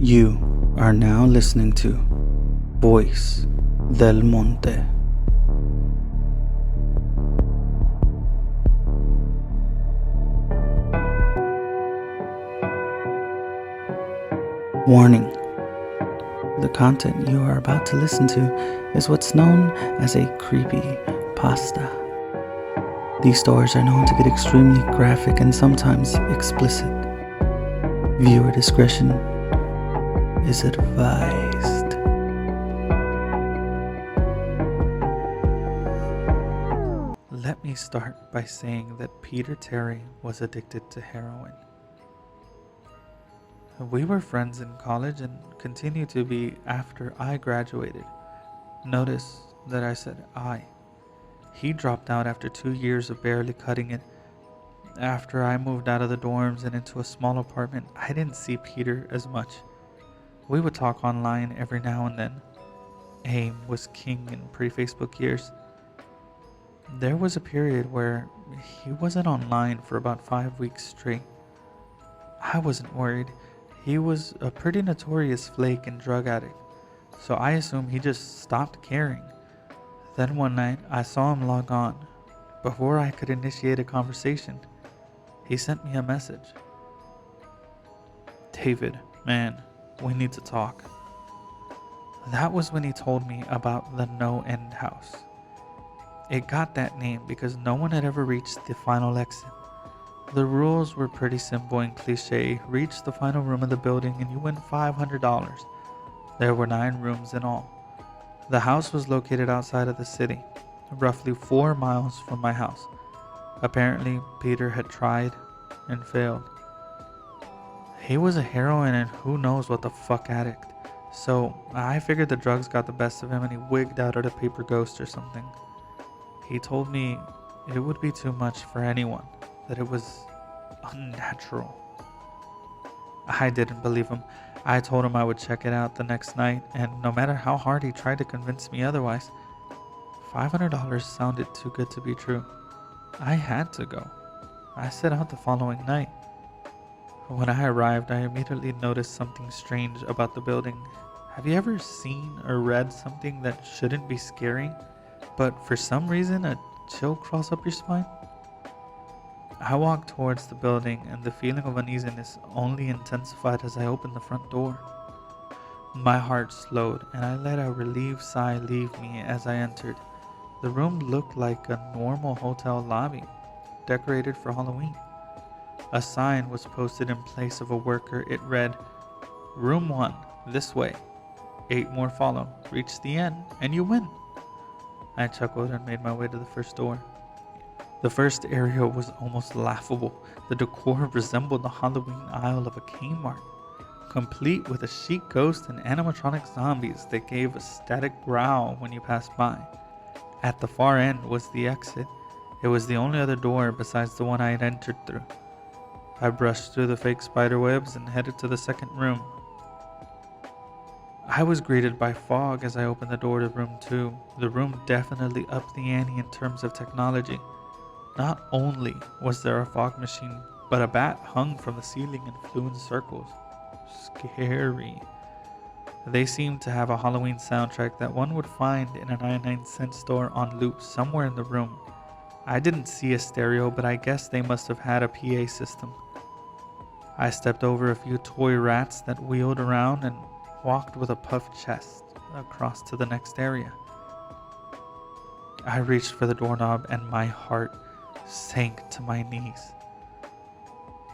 You are now listening to Voice del Monte. Warning. The content you are about to listen to is what's known as a CreepyPasta. These stories are known to get extremely graphic and sometimes explicit. Viewer discretion is advised. Let me start by saying that Peter Terry was addicted to heroin. We were friends in college and continue to be after I graduated. Notice that I said I. He dropped out after 2 years of barely cutting it. After I moved out of the dorms and into a small apartment, I didn't see Peter as much. We would talk online every now and then. AIM was king in pre-Facebook years. There was a period where he wasn't online for about 5 weeks straight. I wasn't worried. He was a pretty notorious flake and drug addict, so I assumed he just stopped caring. Then one night, I saw him log on. Before I could initiate a conversation, he sent me a message. "David, man, we need to talk." That was when he told me about the NoEnd house. It got that name because no one had ever reached the final exit. The rules were pretty simple and cliche. Reach the final room of the building and you win $500. There were 9 rooms in all. The house was located outside of the city, roughly 4 miles from my house. Apparently, Peter had tried and failed. He was a heroin and who knows what the fuck addict. So I figured the drugs got the best of him and he wigged out at a paper ghost or something. He told me it would be too much for anyone, that it was unnatural. I didn't believe him. I told him I would check it out the next night, and no matter how hard he tried to convince me otherwise, $500 sounded too good to be true. I had to go. I set out the following night. When I arrived, I immediately noticed something strange about the building. Have you ever seen or read something that shouldn't be scary, but for some reason a chill crawls up your spine? I walked towards the building and the feeling of uneasiness only intensified as I opened the front door. My heart slowed and I let a relieved sigh leave me as I entered. The room looked like a normal hotel lobby, decorated for Halloween. A sign was posted in place of a worker. It read, "Room 1, this way. 8 more follow. Reach the end and you win." I chuckled and made my way to the first door. The first area was almost laughable. The decor resembled the Halloween aisle of a Kmart, complete with a chic ghost and animatronic zombies that gave a static growl when you passed by. At the far end was the exit. It was the only other door besides the one I had entered through. I brushed through the fake spider webs and headed to the second room. I was greeted by fog as I opened the door to room 2. The room definitely upped the ante in terms of technology. Not only was there a fog machine, but a bat hung from the ceiling and flew in circles. Scary. They seemed to have a Halloween soundtrack that one would find in a 99-cent store on loop somewhere in the room. I didn't see a stereo, but I guess they must have had a PA system. I stepped over a few toy rats that wheeled around and walked with a puffed chest across to the next area. I reached for the doorknob and my heart sank to my knees.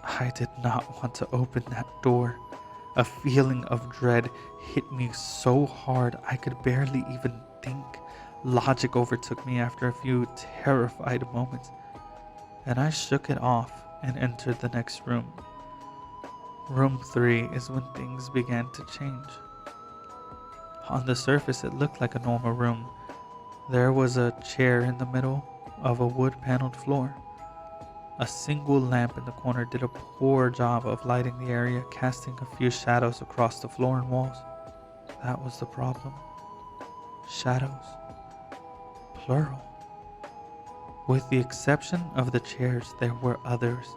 I did not want to open that door. A feeling of dread hit me so hard I could barely even think. Logic overtook me after a few terrified moments, and I shook it off and entered the next room. Room 3 is when things began to change. On the surface, it looked like a normal room. There was a chair in the middle of a wood-paneled floor. A single lamp in the corner did a poor job of lighting the area, casting a few shadows across the floor and walls. That was the problem. Shadows. Plural. With the exception of the chairs, there were others.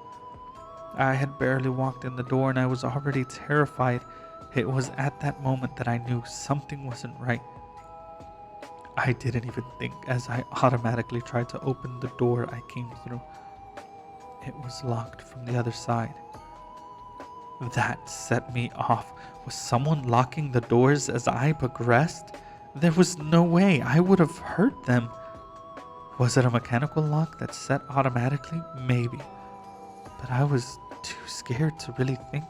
I had barely walked in the door and I was already terrified. It was at that moment that I knew something wasn't right. I didn't even think as I automatically tried to open the door I came through. It was locked from the other side. That set me off. Was someone locking the doors as I progressed? There was no way I would have heard them. Was it a mechanical lock that set automatically? Maybe. But I was too scared to really think.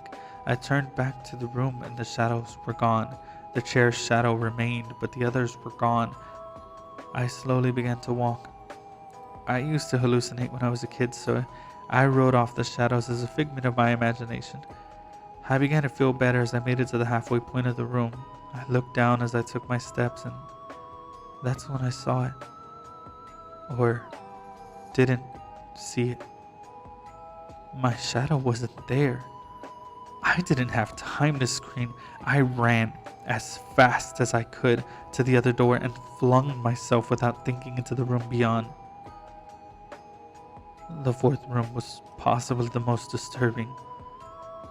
I turned back to the room and the shadows were gone. The chair's shadow remained, but the others were gone. I slowly began to walk. I used to hallucinate when I was a kid, so I wrote off the shadows as a figment of my imagination. I began to feel better as I made it to the halfway point of the room. I looked down as I took my steps, and that's when I saw it. Or didn't see it. My shadow wasn't there. I didn't have time to scream. I ran as fast as I could to the other door and flung myself without thinking into the room beyond. The fourth room was possibly the most disturbing.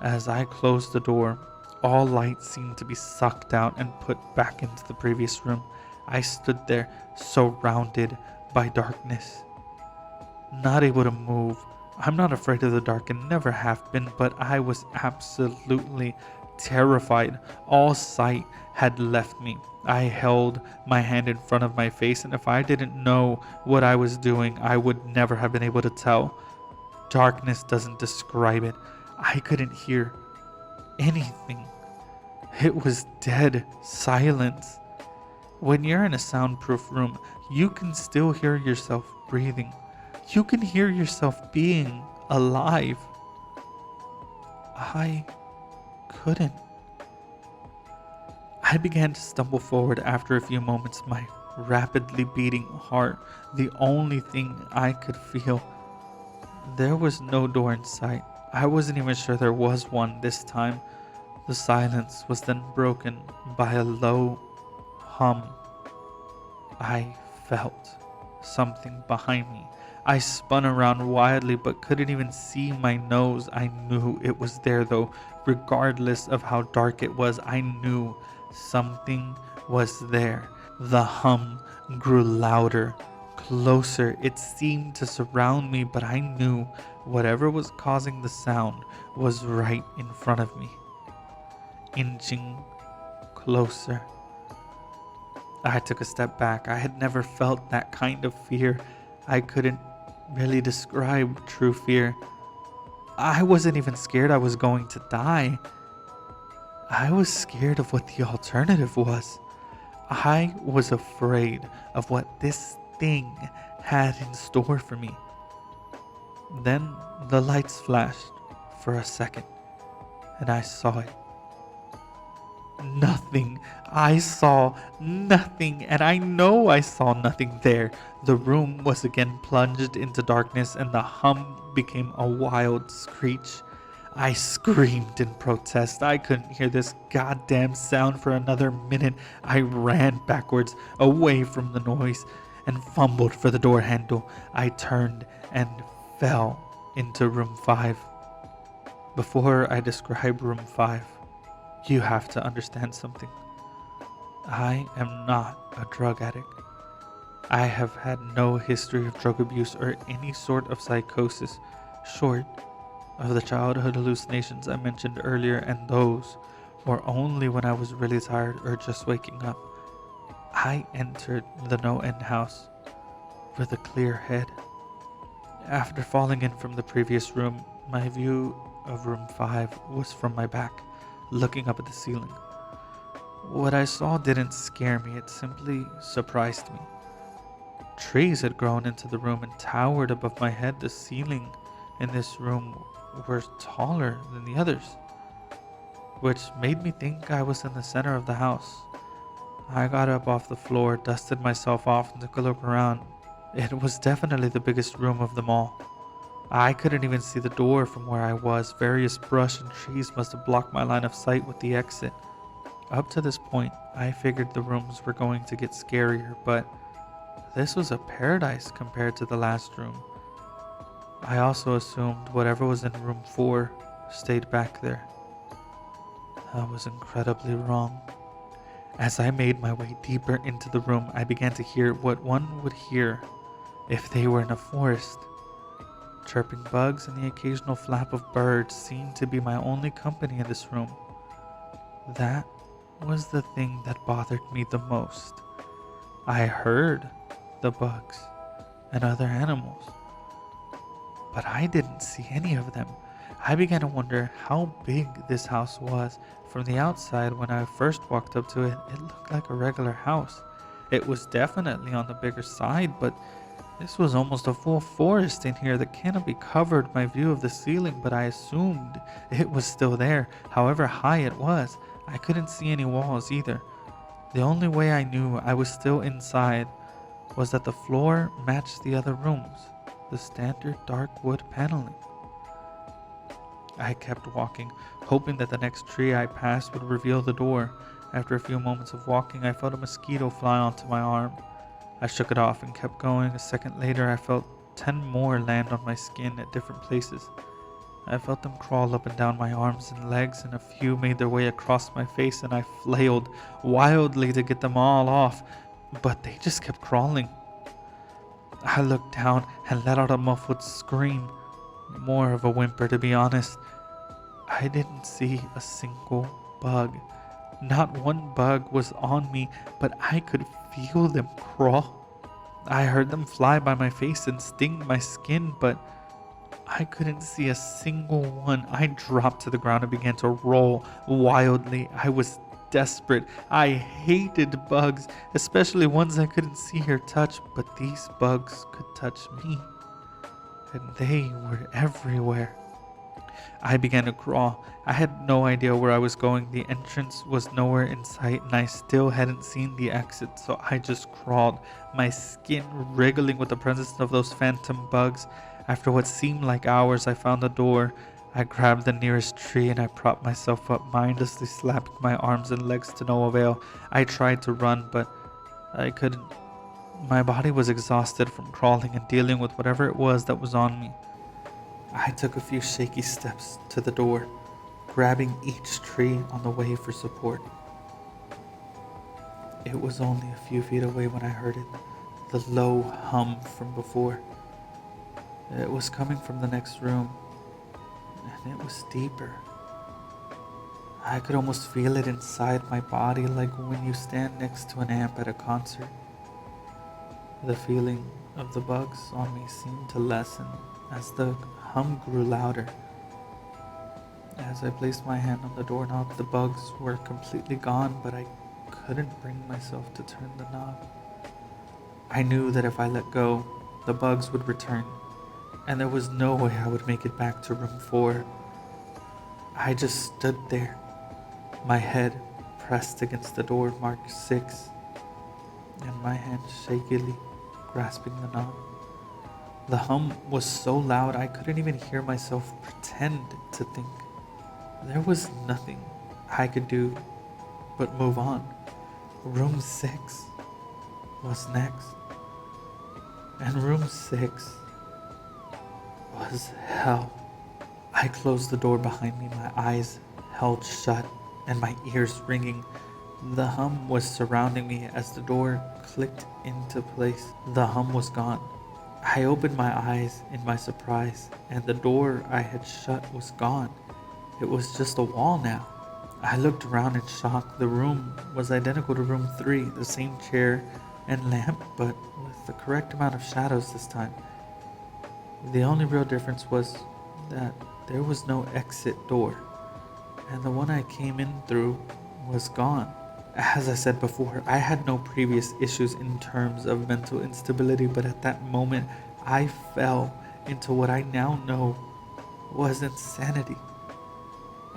As I closed the door, all light seemed to be sucked out and put back into the previous room. I stood there, surrounded by darkness, not able to move. I'm not afraid of the dark and never have been, but I was absolutely terrified. All sight had left me. I held my hand in front of my face, and if I didn't know what I was doing, I would never have been able to tell. Darkness doesn't describe it. I couldn't hear anything. It was dead silence. When you're in a soundproof room, you can still hear yourself breathing. You can hear yourself being alive. I couldn't. I began to stumble forward after a few moments, my rapidly beating heart the only thing I could feel. There was no door in sight. I wasn't even sure there was one this time. The silence was then broken by a low hum. I felt something behind me. I spun around wildly but couldn't even see my nose. I knew it was there though. Regardless of how dark it was, I knew something was there. The hum grew louder, closer. It seemed to surround me, but I knew whatever was causing the sound was right in front of me, inching closer. I took a step back. I had never felt that kind of fear. I couldn't really describe true fear. I wasn't even scared I was going to die. I was scared of what the alternative was. I was afraid of what this thing had in store for me. Then the lights flashed for a second, and I saw it. Nothing. I saw nothing, and I know I saw nothing there. The room was again plunged into darkness, and the hum became a wild screech. I screamed in protest. I couldn't hear this goddamn sound for another minute. I ran backwards, away from the noise, and fumbled for the door handle. I turned and fell into room 5. Before I describe room 5, you have to understand something. I am not a drug addict. I have had no history of drug abuse or any sort of psychosis, short of the childhood hallucinations I mentioned earlier, and those were only when I was really tired or just waking up. I entered the NoEnd house with a clear head. After falling in from the previous room, my view of room 5 was from my back, looking up at the ceiling. What I saw didn't scare me, it simply surprised me. Trees had grown into the room and towered above my head. The ceiling in this room were taller than the others, which made me think I was in the center of the house. I got up off the floor, dusted myself off, and took a look around. It was definitely the biggest room of them all. I couldn't even see the door from where I was. Various brush and trees must have blocked my line of sight with the exit. Up to this point, I figured the rooms were going to get scarier, but this was a paradise compared to the last room. I also assumed whatever was in room 4 stayed back there. I was incredibly wrong. As I made my way deeper into the room, I began to hear what one would hear if they were in a forest. Chirping bugs and the occasional flap of birds seemed to be my only company in this room. That was the thing that bothered me the most. I heard the bugs and other animals, but I didn't see any of them. I began to wonder how big this house was. From the outside, when I first walked up to it, it looked like a regular house. It was definitely on the bigger side, but this was almost a full forest in here. The canopy covered my view of the ceiling, but I assumed it was still there, however high it was. I couldn't see any walls either. The only way I knew I was still inside was that the floor matched the other rooms, the standard dark wood paneling. I kept walking, hoping that the next tree I passed would reveal the door. After a few moments of walking, I felt a mosquito fly onto my arm. I shook it off and kept going. A second later, I felt 10 more land on my skin at different places. I felt them crawl up and down my arms and legs, and a few made their way across my face, and I flailed wildly to get them all off, but they just kept crawling. I looked down and let out a muffled scream, more of a whimper to be honest. I didn't see a single bug. Not one bug was on me, but I could feel them crawl. I heard them fly by my face and sting my skin, but I couldn't see a single one. I dropped to the ground and began to roll wildly. I was desperate. I hated bugs, especially ones I couldn't see or touch, but these bugs could touch me, and they were everywhere. I began to crawl. I had no idea where I was going. The entrance was nowhere in sight, and I still hadn't seen the exit, so I just crawled, my skin wriggling with the presence of those phantom bugs. After what seemed like hours, I found the door. I grabbed the nearest tree and I propped myself up, mindlessly slapping my arms and legs to no avail. I tried to run, but I couldn't. My body was exhausted from crawling and dealing with whatever it was that was on me. I took a few shaky steps to the door, grabbing each tree on the way for support. It was only a few feet away when I heard it, the low hum from before. It was coming from the next room, and it was deeper. I could almost feel it inside my body, like when you stand next to an amp at a concert. The feeling of the bugs on me seemed to lessen as the hum grew louder. As I placed my hand on the doorknob, the bugs were completely gone, but I couldn't bring myself to turn the knob. I knew that if I let go, the bugs would return, and there was no way I would make it back to room 4. I just stood there, my head pressed against the door marked 6, and my hand shakily grasping the knob. The hum was so loud I couldn't even hear myself pretend to think. There was nothing I could do but move on. Room 6 was next, and room 6 was hell. I closed the door behind me, my eyes held shut and my ears ringing. The hum was surrounding me as the door clicked into place. The hum was gone. I opened my eyes in my surprise, and the door I had shut was gone. It was just a wall now. I looked around in shock. The room was identical to room 3, the same chair and lamp, but with the correct amount of shadows this time. The only real difference was that there was no exit door, and the one I came in through was gone. As I said before, I had no previous issues in terms of mental instability, but at that moment, I fell into what I now know was insanity.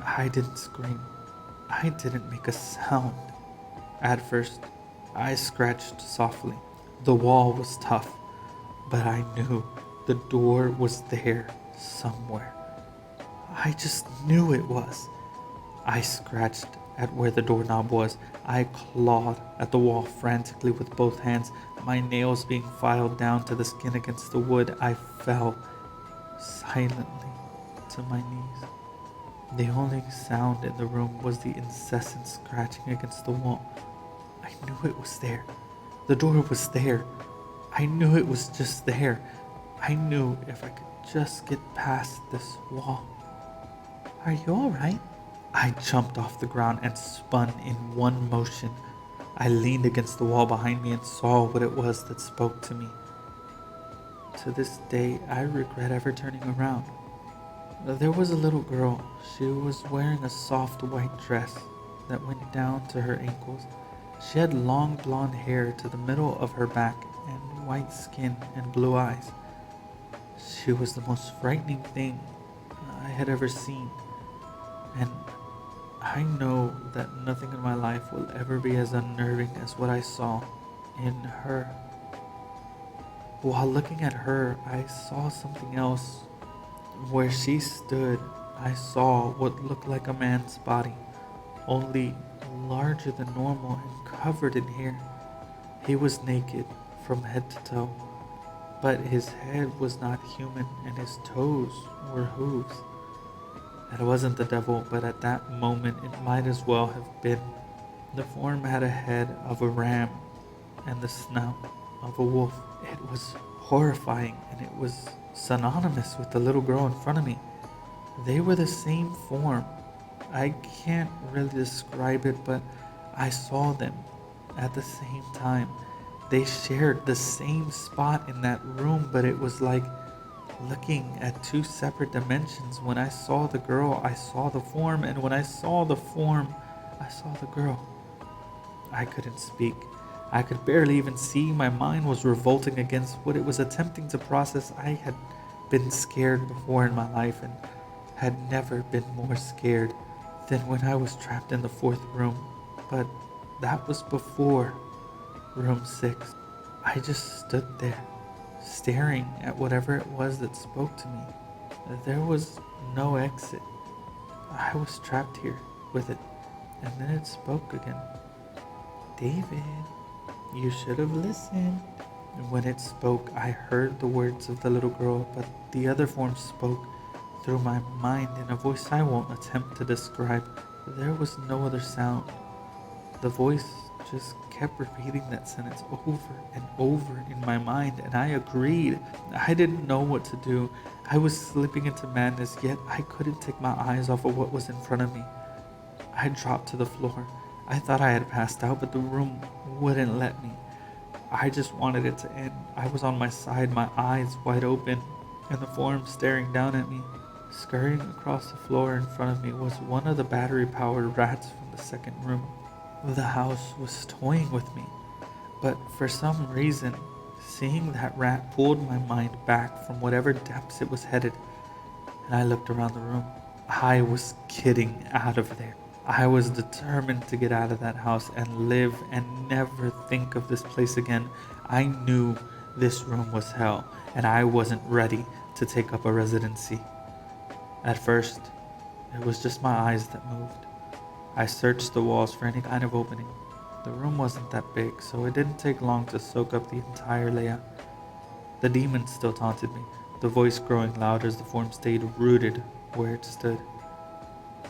I didn't scream. I didn't make a sound. At first, I scratched softly. The wall was tough, but I knew the door was there somewhere. I just knew it was. I scratched at where the doorknob was. I clawed at the wall frantically with both hands, my nails being filed down to the skin against the wood. I fell silently to my knees. The only sound in the room was the incessant scratching against the wall. I knew it was there. The door was there. I knew it was just there. I knew if I could just get past this wall. Are you alright? I jumped off the ground and spun in one motion. I leaned against the wall behind me and saw what it was that spoke to me. To this day, I regret ever turning around. There was a little girl. She was wearing a soft white dress that went down to her ankles. She had long blonde hair to the middle of her back and white skin and blue eyes. She was the most frightening thing I had ever seen. And I know that nothing in my life will ever be as unnerving as what I saw in her. While looking at her, I saw something else. Where she stood, I saw what looked like a man's body, only larger than normal and covered in hair. He was naked from head to toe, but his head was not human and his toes were hooves. It wasn't the devil, but at that moment it might as well have been. The form had a head of a ram and the snout of a wolf. It was horrifying, and it was synonymous with the little girl in front of me. They were the same form. I can't really describe it, but I saw them at the same time. They shared the same spot in that room, but it was like looking at two separate dimensions. When I saw the girl, I saw the form, and when I saw the form, I saw the girl. I couldn't speak. I could barely even see. My mind was revolting against what it was attempting to process. I had been scared before in my life and had never been more scared than when I was trapped in the fourth room. But that was before room 6. I just stood there, staring at whatever it was that spoke to me. There was no exit. I was trapped here with it. And then it spoke again. David, you should have listened. And when it spoke, I heard the words of the little girl, but the other form spoke through my mind in a voice I won't attempt to describe. There was no other sound. The voice just kept repeating that sentence over and over in my mind, and I agreed. I didn't know what to do. I was slipping into madness, yet I couldn't take my eyes off of what was in front of me. I dropped to the floor. I thought I had passed out, but the room wouldn't let me. I just wanted it to end. I was on my side, my eyes wide open, and the form staring down at me. Scurrying across the floor in front of me was one of the battery-powered rats from the second room. The house was toying with me, but for some reason, seeing that rat pulled my mind back from whatever depths it was headed, and I looked around the room. I was getting out of there. I was determined to get out of that house and live and never think of this place again. I knew this room was hell, and I wasn't ready to take up a residency. At first, it was just my eyes that moved. I searched the walls for any kind of opening. The room wasn't that big, so it didn't take long to soak up the entire layout. The demon still taunted me, the voice growing louder as the form stayed rooted where it stood.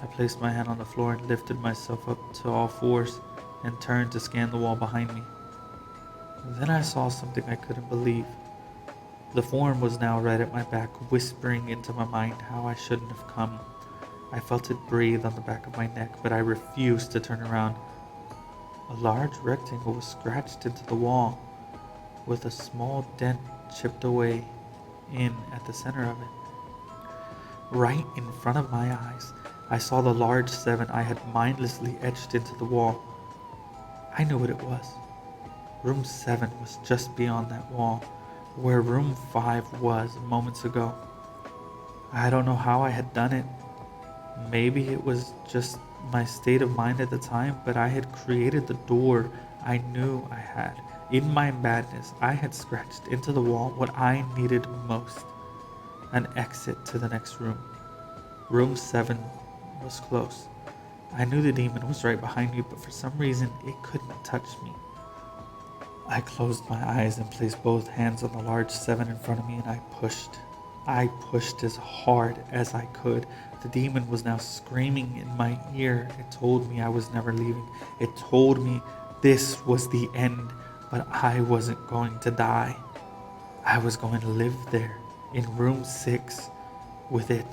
I placed my hand on the floor and lifted myself up to all fours and turned to scan the wall behind me. Then I saw something I couldn't believe. The form was now right at my back, whispering into my mind how I shouldn't have come. I felt it breathe on the back of my neck, but I refused to turn around. A large rectangle was scratched into the wall, with a small dent chipped away in at the center of it. Right in front of my eyes, I saw the large 7 I had mindlessly etched into the wall. I knew what it was. Room 7 was just beyond that wall, where room 5 was moments ago. I don't know how I had done it. Maybe it was just my state of mind at the time, but I had created the door I knew I had. In my madness, I had scratched into the wall what I needed most: an exit to the next room. Room 7 was close. I knew the demon was right behind me, but for some reason it couldn't touch me. I closed my eyes and placed both hands on the large 7 in front of me, and I pushed. I pushed as hard as I could. The demon was now screaming in my ear. It told me I was never leaving. It told me this was the end, but I wasn't going to die. I was going to live there in room 6 with it.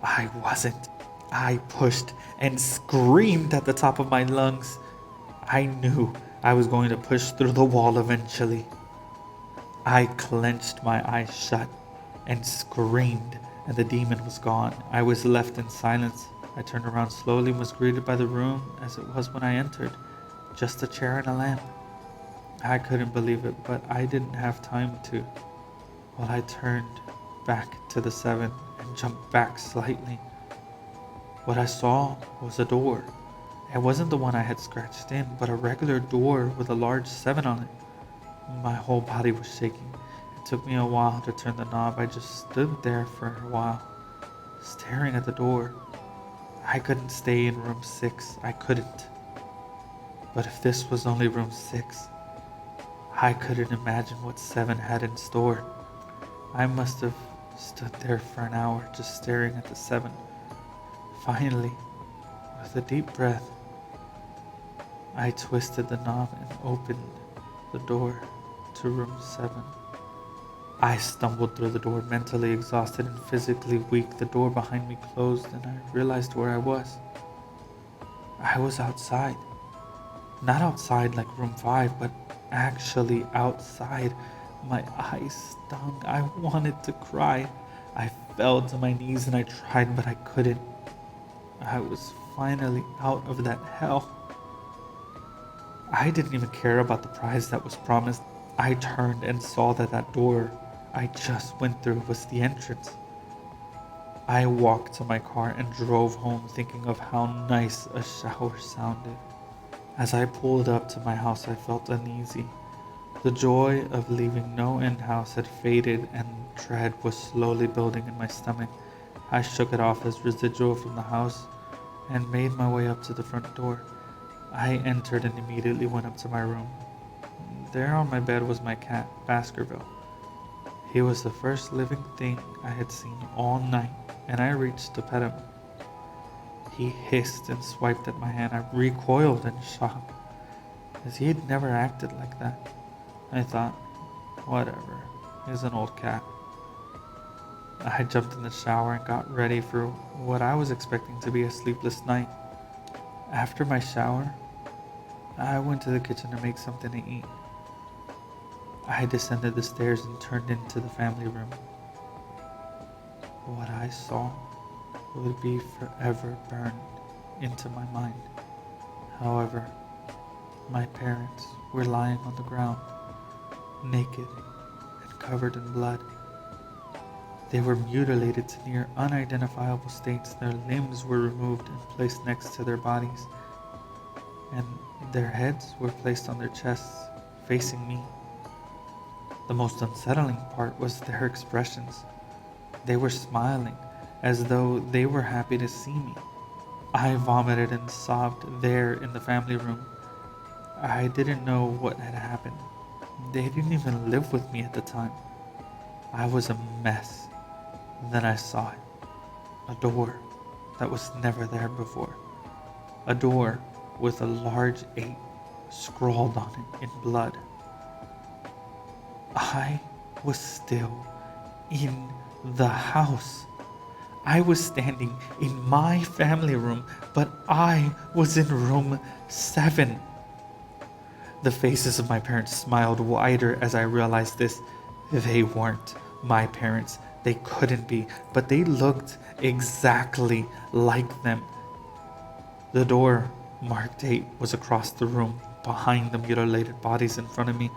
I wasn't. I pushed and screamed at the top of my lungs. I knew I was going to push through the wall eventually. I clenched my eyes shut and screamed, and the demon was gone. I was left in silence. I turned around slowly and was greeted by the room as it was when I entered. Just a chair and a lamp. I couldn't believe it, but I didn't have time to. Well, I turned back to the 7 and jumped back slightly. What I saw was a door. It wasn't the one I had scratched in, but a regular door with a large 7 on it. My whole body was shaking. It took me a while to turn the knob. I just stood there for a while, staring at the door. I couldn't stay in room 6. I couldn't. But if this was only room 6, I couldn't imagine what 7 had in store. I must have stood there for an hour just staring at the 7. Finally, with a deep breath, I twisted the knob and opened the door to room 7. I stumbled through the door, mentally exhausted and physically weak. The door behind me closed and I realized where I was. I was outside. Not outside like room 5, but actually outside. My eyes stung. I wanted to cry. I fell to my knees and I tried, but I couldn't. I was finally out of that hell. I didn't even care about the prize that was promised. I turned and saw that that door I just went through was the entrance. I walked to my car and drove home thinking of how nice a shower sounded. As I pulled up to my house, I felt uneasy. The joy of leaving NoEnd house had faded and dread was slowly building in my stomach. I shook it off as residual from the house and made my way up to the front door. I entered and immediately went up to my room. There on my bed was my cat, Baskerville. He was the first living thing I had seen all night, and I reached to pet him. He hissed and swiped at my hand. I recoiled in shock, as he had never acted like that. I thought, whatever, he's an old cat. I jumped in the shower and got ready for what I was expecting to be a sleepless night. After my shower, I went to the kitchen to make something to eat. I descended the stairs and turned into the family room. What I saw would be forever burned into my mind. However, my parents were lying on the ground, naked and covered in blood. They were mutilated to near unidentifiable states. Their limbs were removed and placed next to their bodies, and their heads were placed on their chests, facing me. The most unsettling part was their expressions. They were smiling, as though they were happy to see me. I vomited and sobbed there in the family room. I didn't know what had happened. They didn't even live with me at the time. I was a mess. Then I saw it. A door that was never there before. A door with a large 8 scrawled on it in blood. I was still in the house. I was standing in my family room, but I was in room 7. The faces of my parents smiled wider as I realized this. They weren't my parents. They couldn't be, but they looked exactly like them. The door marked 8 was across the room, behind the mutilated bodies in front of me.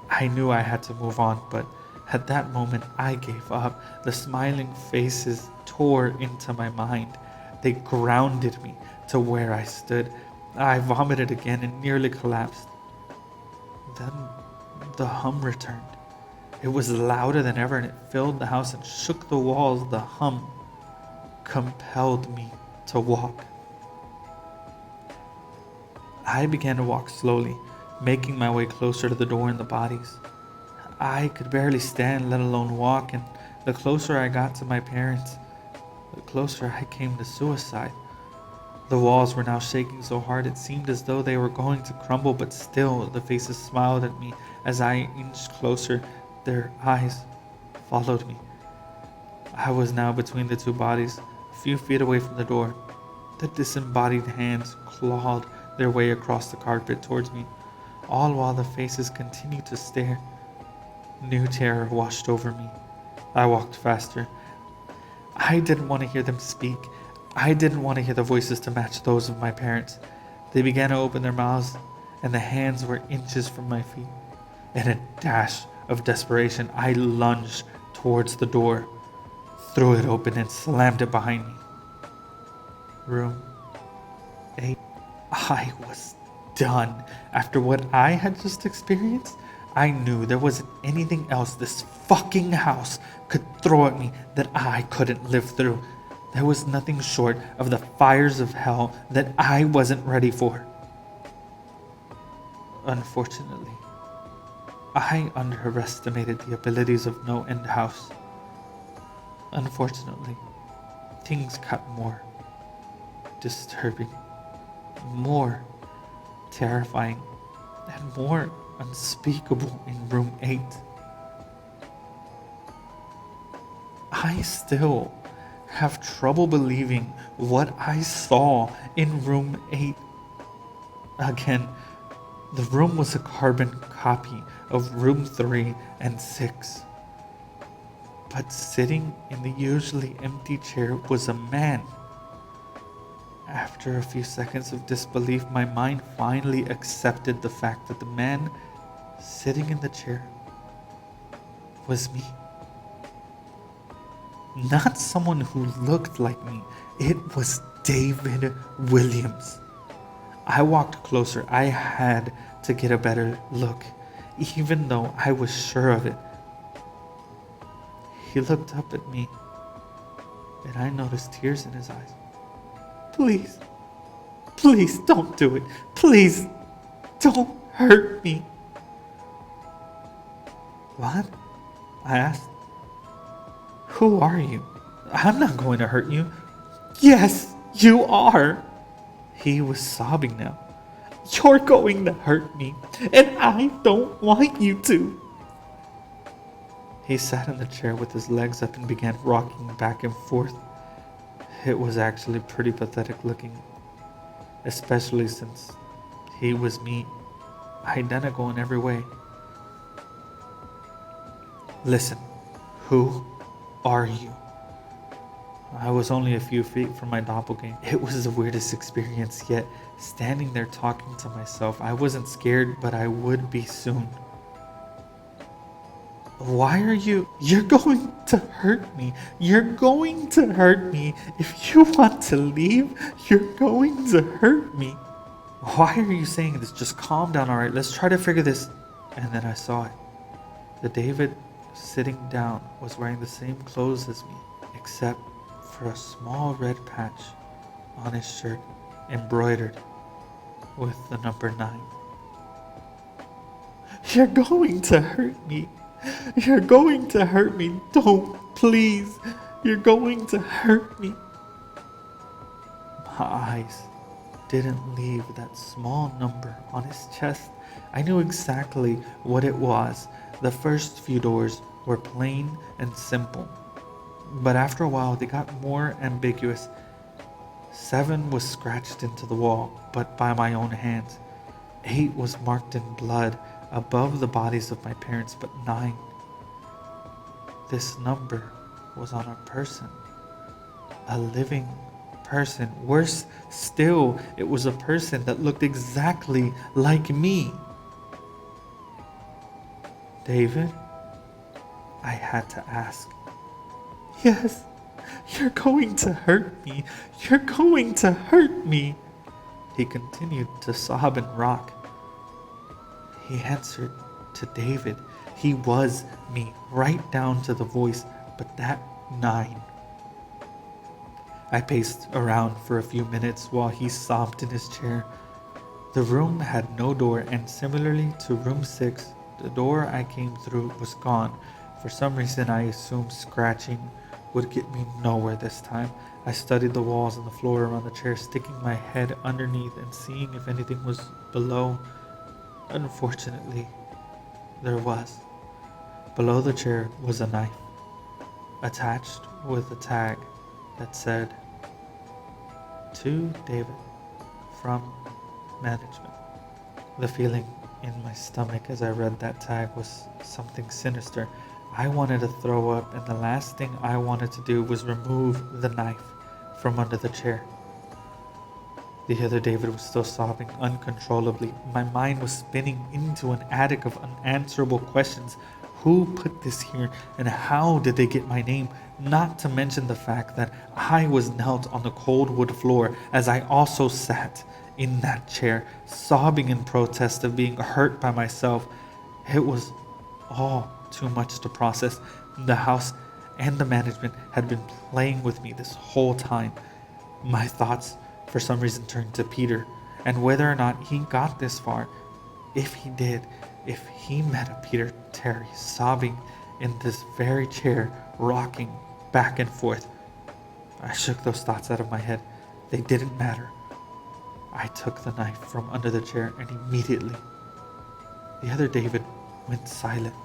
I knew I had to move on, but at that moment I gave up. The smiling faces tore into my mind. They grounded me to where I stood. I vomited again and nearly collapsed. Then the hum returned. It was louder than ever and it filled the house and shook the walls. The hum compelled me to walk. I began to walk slowly, making my way closer to the door and the bodies. I could barely stand, let alone walk, and The closer I got to my parents, the closer I came to suicide. The walls were now shaking so hard it seemed as though they were going to crumble, but still the faces smiled at me as I inched closer. Their eyes followed me. I was now between the two bodies, a few feet away from the door. The disembodied hands clawed their way across the carpet towards me, all while the faces continued to stare. New terror washed over me. I walked faster. I didn't want to hear them speak. I didn't want to hear the voices to match those of my parents. They began to open their mouths, and the hands were inches from my feet. In a dash of desperation, I lunged towards the door, threw it open, and slammed it behind me. Room 8. I was done. After what I had just experienced, I knew there wasn't anything else this fucking house could throw at me that I couldn't live through. There was nothing short of the fires of hell that I wasn't ready for. Unfortunately, I underestimated the abilities of NoEnd House. Unfortunately, things got more disturbing, more terrifying, and more unspeakable in room 8. I still have trouble believing what I saw in room 8. Again, the room was a carbon copy of room 3 and 6. But sitting in the usually empty chair was a man. After a few seconds of disbelief, my mind finally accepted the fact that the man sitting in the chair was me. Not someone who looked like me. It was David Williams. I walked closer. I had to get a better look, even though I was sure of it. He looked up at me, and I noticed tears in his eyes. Please, please don't do it. Please, don't hurt me. What? I asked. Who are you? I'm not going to hurt you. Yes, you are. He was sobbing now. You're going to hurt me, and I don't want you to. He sat in the chair with his legs up and began rocking back and forth. It was actually pretty pathetic looking, especially since he was me, identical in every way. Listen, who are you? I was only a few feet from my doppelganger. It was the weirdest experience yet. Standing there talking to myself, I wasn't scared, but I would be soon. Why are you? You're going to hurt me. You're going to hurt me. If you want to leave, you're going to hurt me. Why are you saying this? Just calm down, all right? Let's try to figure this. And then I saw it. The David sitting down was wearing the same clothes as me, except for a small red patch on his shirt embroidered with the number 9. You're going to hurt me. You're going to hurt me. Don't, please. You're going to hurt me. My eyes didn't leave that small number on his chest. I knew exactly what it was. The first few doors were plain and simple, but after a while they got more ambiguous. 7 was scratched into the wall, but by my own hands. 8 was marked in blood above the bodies of my parents, but 9. This number was on a person, a living person. Worse still, it was a person that looked exactly like me. David? I had to ask. Yes, you're going to hurt me. You're going to hurt me. He continued to sob and rock. He answered to David. He was me, right down to the voice, but that 9. I paced around for a few minutes while he sobbed in his chair. The room had no door, and similarly to room 6, the door I came through was gone. For some reason, I assumed scratching would get me nowhere this time. I studied the walls and the floor around the chair, sticking my head underneath and seeing if anything was below. Unfortunately, there was. Below the chair was a knife, attached with a tag that said, "To David, from management." The feeling in my stomach as I read that tag was something sinister. I wanted to throw up, and the last thing I wanted to do was remove the knife from under the chair. The other David was still sobbing uncontrollably. My mind was spinning into an attic of unanswerable questions. Who put this here, and how did they get my name? Not to mention the fact that I was knelt on the cold wood floor as I also sat in that chair, sobbing in protest of being hurt by myself. It was all too much to process. The house and the management had been playing with me this whole time. My thoughts, for some reason, turned to Peter, and whether or not he got this far. If he did, if he met a Peter Terry sobbing in this very chair, rocking back and forth. I shook those thoughts out of my head. They didn't matter. I took the knife from under the chair, and immediately the other David went silent.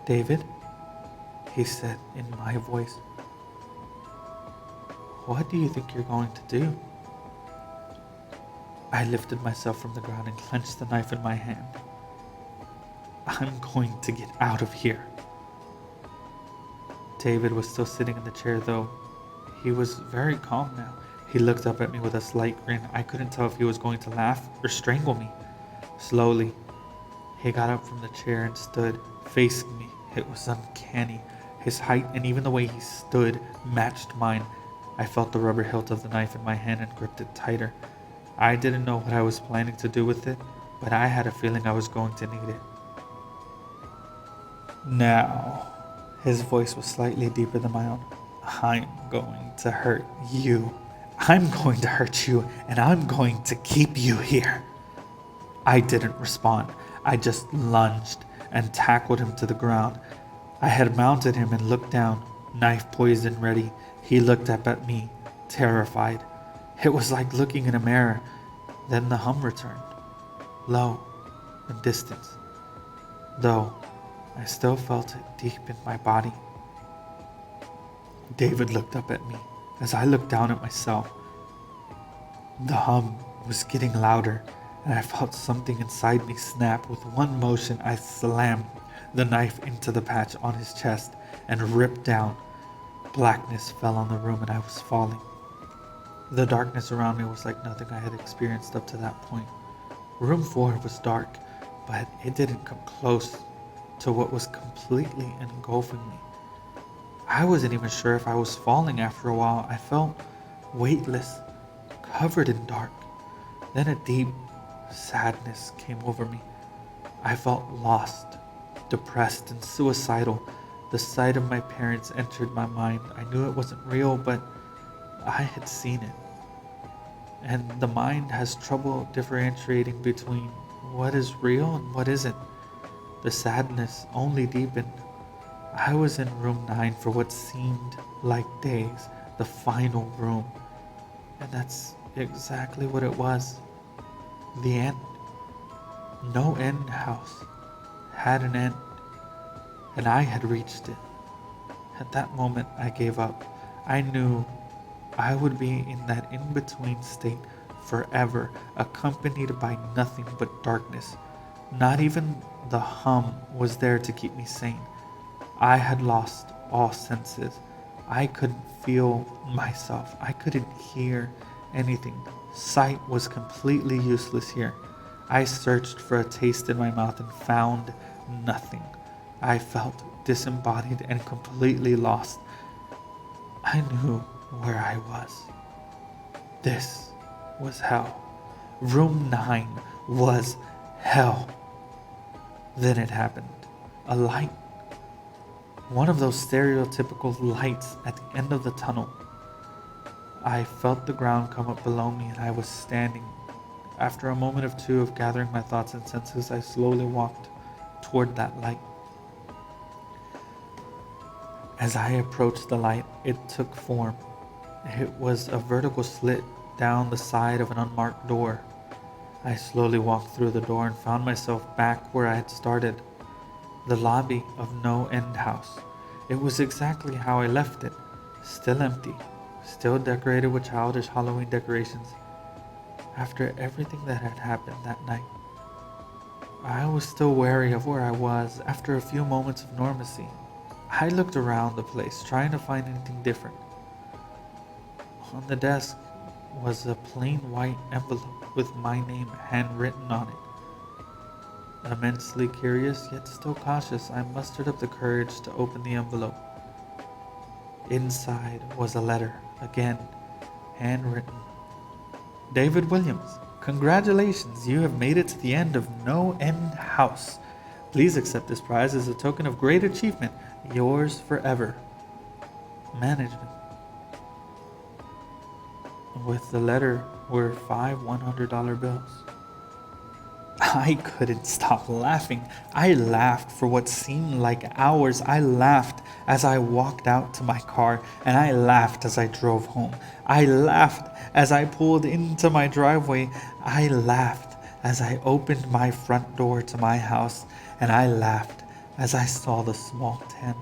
"David," he said in my voice, "what do you think you're going to do?" I lifted myself from the ground and clenched the knife in my hand. "I'm going to get out of here." David was still sitting in the chair, though. He was very calm now. He looked up at me with a slight grin. I couldn't tell if he was going to laugh or strangle me. Slowly, he got up from the chair and stood facing me. It was uncanny. His height and even the way he stood matched mine. I felt the rubber hilt of the knife in my hand and gripped it tighter. I didn't know what I was planning to do with it, but I had a feeling I was going to need it. "Now," his voice was slightly deeper than my own, "I'm going to hurt you. I'm going to hurt you, and I'm going to keep you here." I didn't respond. I just lunged and tackled him to the ground. I had mounted him and looked down, knife poised and ready. He looked up at me, terrified. It was like looking in a mirror. Then the hum returned, low and distant, though I still felt it deep in my body. David looked up at me as I looked down at myself. The hum was getting louder, and I felt something inside me snap. With one motion, I slammed the knife into the patch on his chest and ripped down. Blackness fell on the room, and I was falling. The darkness around me was like nothing I had experienced up to that point. Room 4 was dark, but it didn't come close to what was completely engulfing me. I wasn't even sure if I was falling after a while. I felt weightless, covered in dark. Then a deep sadness came over me. I felt lost, depressed, and suicidal. The sight of my parents entered my mind. I knew it wasn't real, but I had seen it. And the mind has trouble differentiating between what is real and what isn't. The sadness only deepened. I was in room 9 for what seemed like days, the final room. And that's exactly what it was. The end. NoEnd house had an end, and I had reached it. At that moment, I gave up. I knew I would be in that in-between state forever, accompanied by nothing but darkness. Not even the hum was there to keep me sane. I had lost all senses. I couldn't feel myself. I couldn't hear anything. Sight was completely useless here. I searched for a taste in my mouth and found nothing. I felt disembodied and completely lost. I knew where I was. This was hell. Room 9 was hell. Then it happened. A light. One of those stereotypical lights at the end of the tunnel. I felt the ground come up below me, and I was standing. After a moment or two of gathering my thoughts and senses, I slowly walked toward that light. As I approached the light, it took form. It was a vertical slit down the side of an unmarked door. I slowly walked through the door and found myself back where I had started, the lobby of NoEnd House. It was exactly how I left it, still empty, still decorated with childish Halloween decorations. After everything that had happened that night, I was still wary of where I was. After a few moments of normalcy, I looked around the place, trying to find anything different. On the desk was a plain white envelope with my name handwritten on it. Immensely curious, yet still cautious, I mustered up the courage to open the envelope. Inside was a letter, again, handwritten. David Williams, congratulations, you have made it to the end of NoEnd House. Please accept this prize as a token of great achievement. Yours forever. Management. With the letter were 5 $100 bills. I couldn't stop laughing. I laughed for what seemed like hours. I laughed as I walked out to my car, and I laughed as I drove home. I laughed as I pulled into my driveway. I laughed as I opened my front door to my house, and I laughed as I saw the small tent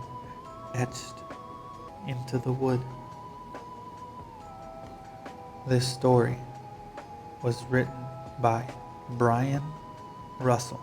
etched into the wood. This story was written by Brian Russell.